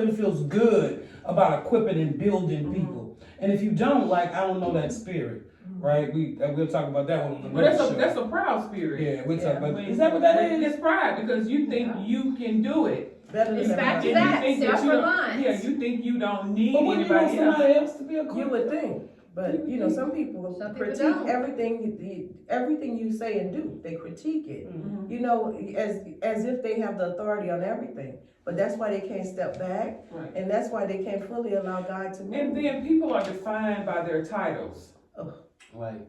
really feels good about equipping and building people. And if you don't, like, I don't know that spirit, right? We'll talk about that one on the next show. That's a proud spirit. Yeah, we'll talk about that. Is that what that is? It's pride because you think you can do it. It's back to that, self-reliance. Yeah, you think you don't need but when anybody you want somebody else to be a You would think. But you know, some people critique don't. everything you say and do. They critique it. Mm-hmm. You know, as if they have the authority on everything. But that's why they can't step back, Right. and that's why they can't fully allow God to move. And then people are defined by their titles. Right.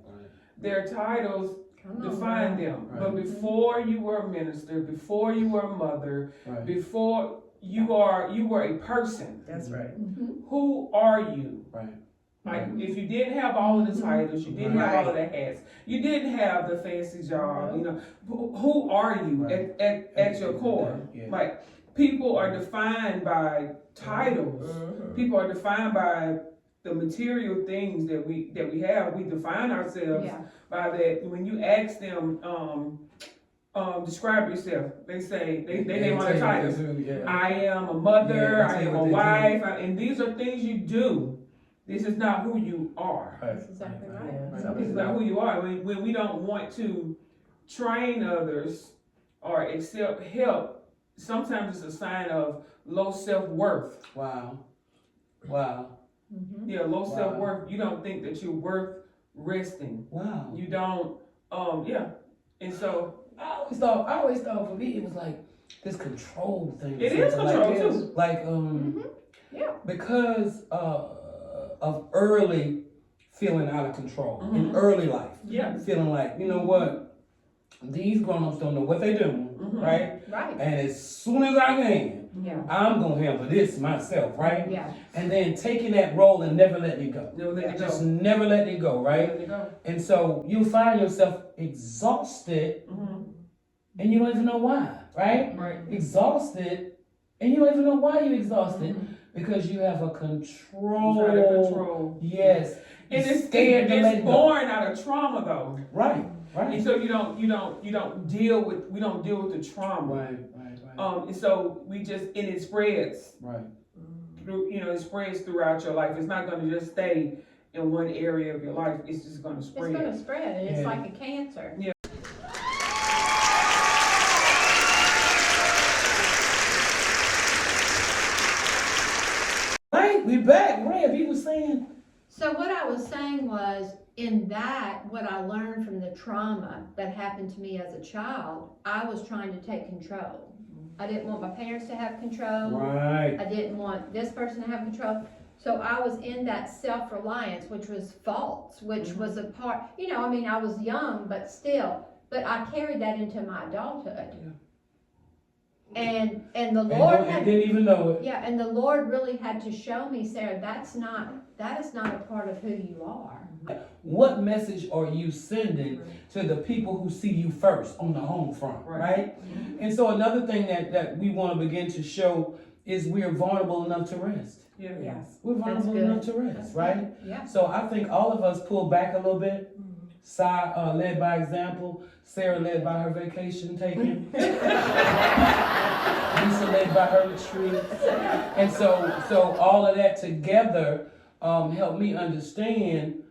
Their titles define them. Right. But before you were a minister, before you were a mother, Right. before you were a person. That's right. Who are you? Right. Like, if you didn't have all of the titles, you didn't have all of the hats, you didn't have the fancy job, you know, who are you Right. at your core? Yeah. Like, people are defined by titles. People are defined by the material things that we have. We define ourselves by that. When you ask them, describe yourself, they say, they name all the titles. I am a mother, I am a wife, and these are things you do. This is not who you are. That's exactly right. Yeah. This is not who you are. When we don't want to train others or accept help, sometimes it's a sign of low self-worth. Wow. Yeah, low self-worth. You don't think that you're worth resting. Wow. You don't, And so I always thought for me it was like this control thing. It is control, like, too. Like because of early feeling out of control in early life. Yeah. Feeling like, you know what, these grown-ups don't know what they're doing, right? Right. And as soon as I can, I'm gonna handle this myself, right? Yeah. And then taking that role and never letting it go. Never letting it go, right? Let it go. And so you find yourself exhausted and you don't even know why, right? Right. Exhausted and you don't even know why you're exhausted because you have a control. Try to control. Yes. And it's born out of trauma though. Right. And so we don't deal with the trauma. Right. And so and it spreads. Right. It spreads throughout your life. It's not gonna just stay in one area of your life. It's just gonna spread. It's going to spread, and it's like a cancer. Yeah. Right, we back. Rev, you were saying. So what I was saying was, in that, what I learned from the trauma that happened to me as a child, I was trying to take control. I didn't want my parents to have control. Right. I didn't want this person to have control. So I was in that self-reliance, which was false, which was a part, I was young, but still, but I carried that into my adulthood. And the Lord didn't even know it. Yeah, and the Lord really had to show me, Sarah, that is not a part of who you are. What message are you sending to the people who see you first on the home front, right? And so another thing that we want to begin to show is we're vulnerable enough to rest. Yes. We're vulnerable enough to rest, right? Yeah. So I think all of us pull back a little bit. Sai led by example. Sarah led by her vacation taking. Lisa led by her retreat. And so all of that together helped me understand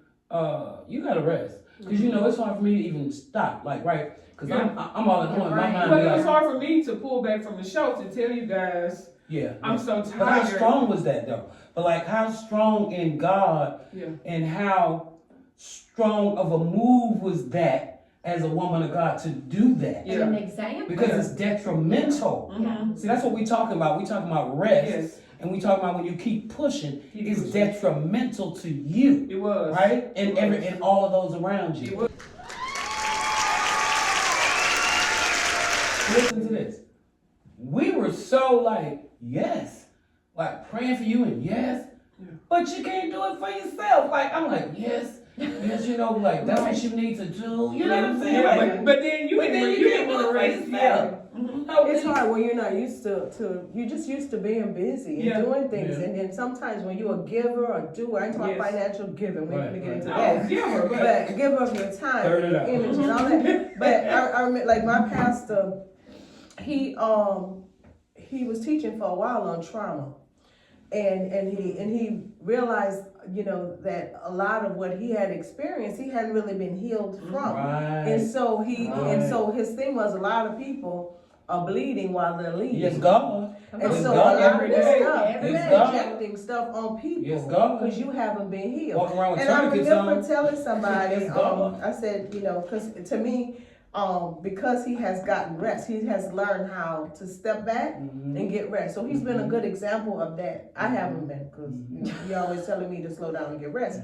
you gotta rest. Because it's hard for me to even stop, because I'm all in one. My mind But it's hard for me to pull back from the show to tell you guys. I'm so tired. But how strong was that though? But how strong in God and how strong of a move was that as a woman of God to do that? As an example. Because it's detrimental. See, that's what we're talking about. We're talking about rest. Yes. And we talking about when you keep pushing, it's detrimental to you. It was. Right? And all of those around you. It was. Listen to this. We were so yes, praying for you and yes, but you can't do it for yourself. I'm yes, that's what you need to do. You know what I'm saying? Yeah, but then you can't do it for yourself. It's hard when you're not used to you're just used to being busy and doing things. And then sometimes when you're a giver or doer, I ain't talking financial giving, we're gonna get into that. But give up your time, energy, and all that. But I remember my pastor, he was teaching for a while on trauma. and he realized, you know, that a lot of what he had experienced, he hadn't really been healed from. Right. And so his thing was, a lot of people are bleeding while they're leading. Yes, God. And Yes, so God. a lot of this stuff, Yes, you're God. injecting stuff on people Yes, God. because you haven't been healed. Walking around with And I tourniquets remember on. telling somebody, Yes, God. I said, you know, because to me, because he has gotten rest, he has learned how to step back and get rest. So he's been a good example of that. I haven't been, because you're always telling me to slow down and get rest.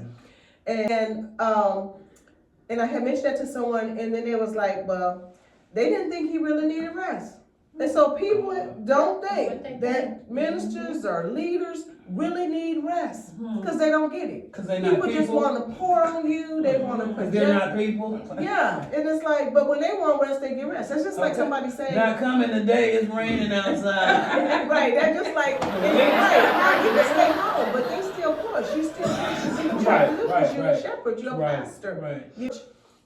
And I had mentioned that to someone, and then it was like, well, they didn't think he really needed rest. And so people don't think that ministers or leaders really need rest because they don't get it. Because they're not People people. just want to pour on you. They want to Because project. they're not people. Yeah, and it's like, but when they want rest, they get rest. It's just like somebody saying, Not coming today, it's raining outside. right, they're just like, right, you can stay home, but they still push. You still push. You do what you have to do because you're a shepherd, you're a pastor. Right.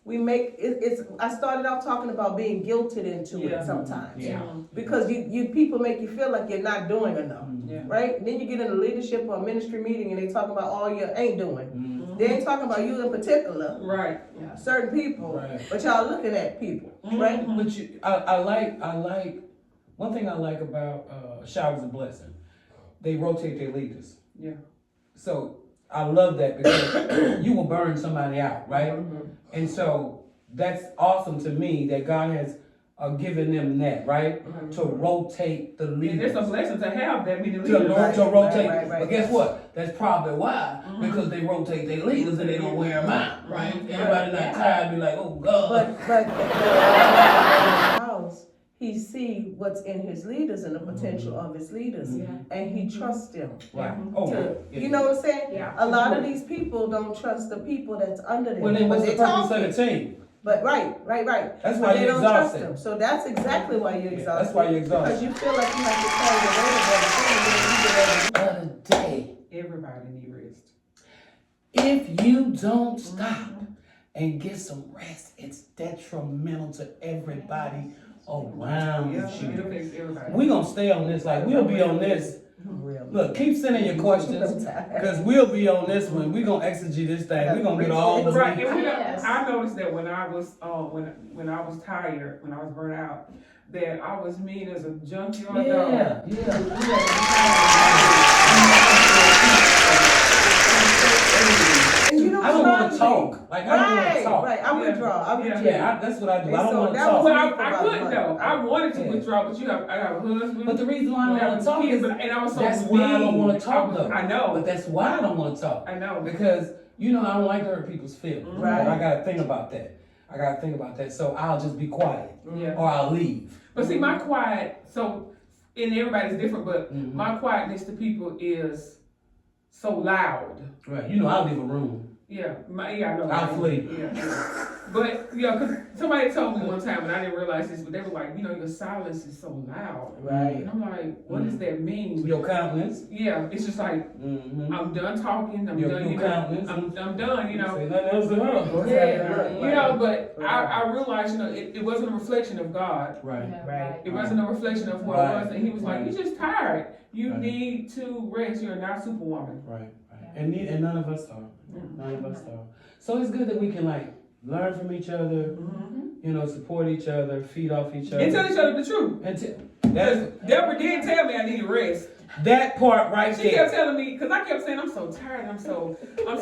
We make it's. I started off talking about being guilted into it sometimes. Yeah. Because you people make you feel like you're not doing enough, right? And then you get in a leadership or a ministry meeting and they talk about all you ain't doing. They ain't talking about you in particular, Right. certain people, Right. but y'all looking at people, right? But I like one thing I like about Showers of Blessing. They rotate their leaders. Yeah. So I love that because you will burn somebody out, right? And so that's awesome to me that God has given them that, right? To rotate the And leaders. it's a blessing to have that many To leaders. rotate. Right. But guess what? That's probably why. Because they rotate their leaders and they don't wear them out, right? Everybody not tired be like, oh God. But house, he see what's in his leaders and the potential of his leaders, and he trusts them. Right. You know what I'm saying? Yeah. A lot of these people don't trust the people that's under them. Well, then but what's the they purpose talk. of the team? But right. That's But why they you're don't trust exhausted. them. So that's exactly why you're exhausted. That's why you're exhausted. Because you feel like you have to carry the weight of everything, and then you get everything. Other day, Everybody need rest. if you don't stop and get some rest, it's detrimental to everybody around Yeah, it you. affects everybody. We're gonna stay on this, like we'll be on this. Look, keep sending your questions, because we'll be on this one. We're gonna exegete this thing. We're gonna get all the Right, and Yes. I noticed that when I was when I was tired, when I was burnt out, that I was mean as a junkyard dog. Yeah. And you don't I don't try want to talk. Like I don't want to talk. Right. I withdraw. Yeah, that's what I do. I don't So want to that was talk. Well, I couldn't though. I wanted to Yeah. withdraw, but I have a husband. But the reason why I don't want to talk is and I was so that's why I don't mean. want to talk though. I know. But that's why I don't want to talk. I know. Because you know I don't like to hurt people's feelings. Right. I gotta think about that. So I'll just be quiet. Yeah. Or I'll leave. But see, my quiet, and everybody's different, but Mm-hmm. my quietness to people is so loud. Right. You know I'll leave a room. Yeah, I know. I'll flee. Yeah. But, because somebody told me one time, and I didn't realize this, but they were like, your silence is so loud. Right. And I'm like, what does that mean? Your countenance. Yeah, it's just like, I'm done talking, I'm Your done, countenance. I'm done, Say nothing else to her. Yeah, but I realized, it wasn't a reflection of God. Right. It wasn't a reflection of what Right. it was, and he was like, Right. you're just tired. You Right. need to rest. You're not Superwoman. Right. And none of us are. None of us are. So it's good that we can learn from each other, support each other, feed off each other. And tell each other the truth. That's Deborah did tell me I needed rest. that part right She there. kept telling me, because I kept saying, I'm so tired, I'm so, I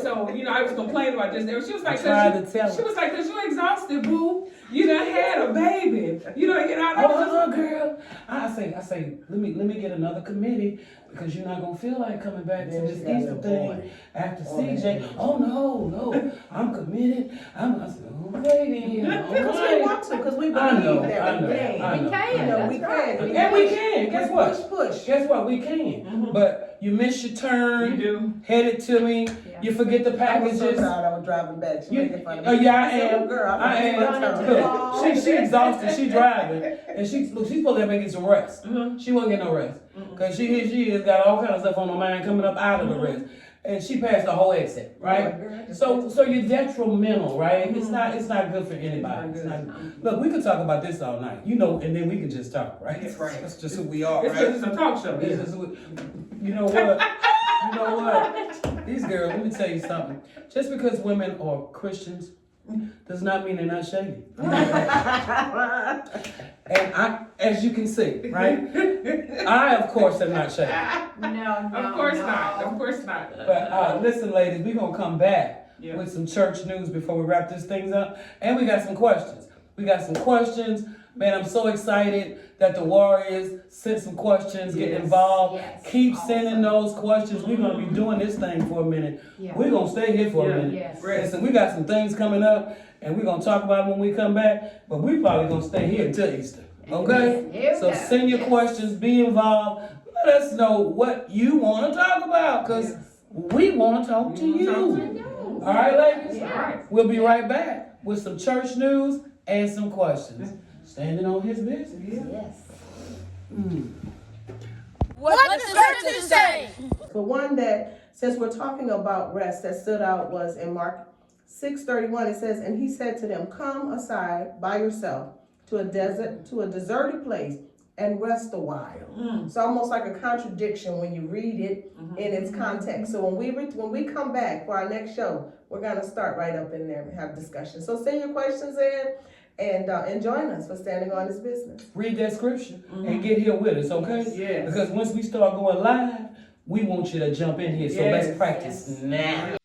was complaining about this. And she was like, Cause she was like, because you're exhausted, boo. You done had a baby. Girl. I say, let me get another committee because you're not gonna feel like coming back to this Easter thing after CJ. Oh no, I'm committed. I said, okay then. Because we want to, because we believe that we can. We can. We That's can. right. And we can. Guess what? Push. Guess what? We can. But you miss your turn. You do. Headed to me. You forget the I was packages. so tired, I was driving back. She making fun of me. Oh yeah, I I said, am. girl, I am. Look, she exhausted. She driving, and she's supposed to be getting some rest. She wasn't getting no rest because she has got all kinds of stuff on her mind coming up out of the rest. and she passed the whole exit, right? So you're detrimental, right? It's not good for anybody. It's not, look, we could talk about this all night, you know, and then we can just talk, right? That's right. That's just who we are, right? It's a talk show. This is who, you know what? You know what? These girls, let me tell you something. Just because women are Christians does not mean they're not shady. And I, as you can see, right? I, of course, am not shady. No, Of course not. Of course not. But listen, ladies, we're going to come back with some church news before we wrap this thing up. And we got some questions. Man, I'm so excited that the Warriors sent some questions, get involved. Yes. Keep sending those questions. We're going to be doing this thing for a minute. Yeah. We're going to stay here for a minute. Yes. Listen, we got some things coming up, and we're going to talk about it when we come back. But we probably going to stay here until Easter. Okay? Here we So go. send your questions, be involved. Let us know what you want to talk about, because we want to talk to you. All right, ladies? Yeah. We'll be right back with some church news and some questions. Standing on his business. Yes. What does scripture say? The one that, since we're talking about rest, that stood out was in Mark 6:31. It says, and he said to them, come aside by yourself to a deserted place and rest a while. It's almost like a contradiction when you read it in its context. So when we come back for our next show, we're gonna start right up in there and have discussion. So send your questions in and join us for Standing on His Business. Read that scripture and get here with us, okay? Yes. Because once we start going live, we want you to jump in here. So let's practice now.